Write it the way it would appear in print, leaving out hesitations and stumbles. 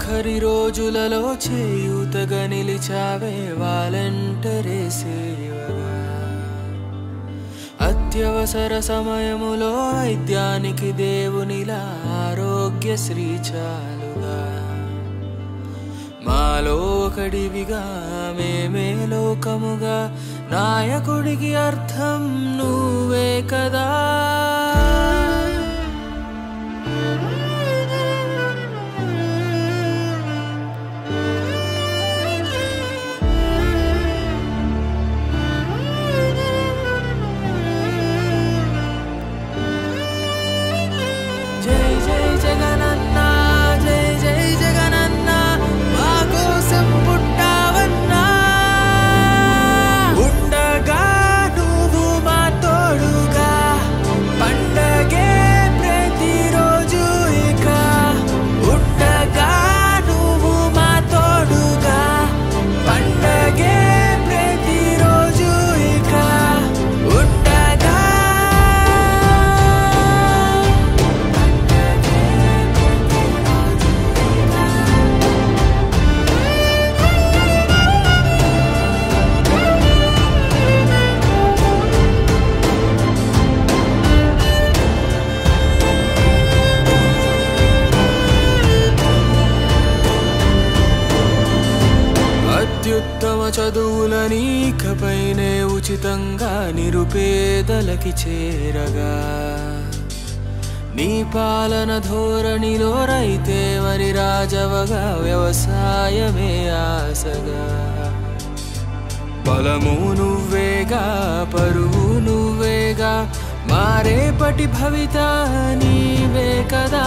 ఆఖరి రోజులలో చేయూతగా నిలిచావే వాలంటరీ సేవగా అత్యవసర సమయములో వైద్యానికి దేవునిలా ఆరోగ్యశ్రీ చాలుగా మాలో ఒకడివిగా మేమే లోకముగా నాయకుడికి అర్థం నువ్వే కదా అత్యుత్తమ చదువులని ఇకపైనే ఉచితంగా నిరుపేదలకి చేరగా నీ పాలన ధోరణిలో రైతే మరి రాజవగా వ్యవసాయమే ఆశగా బలము నువ్వేగా పరువు నువ్వేగా మారేపటి భవిత నీవే కదా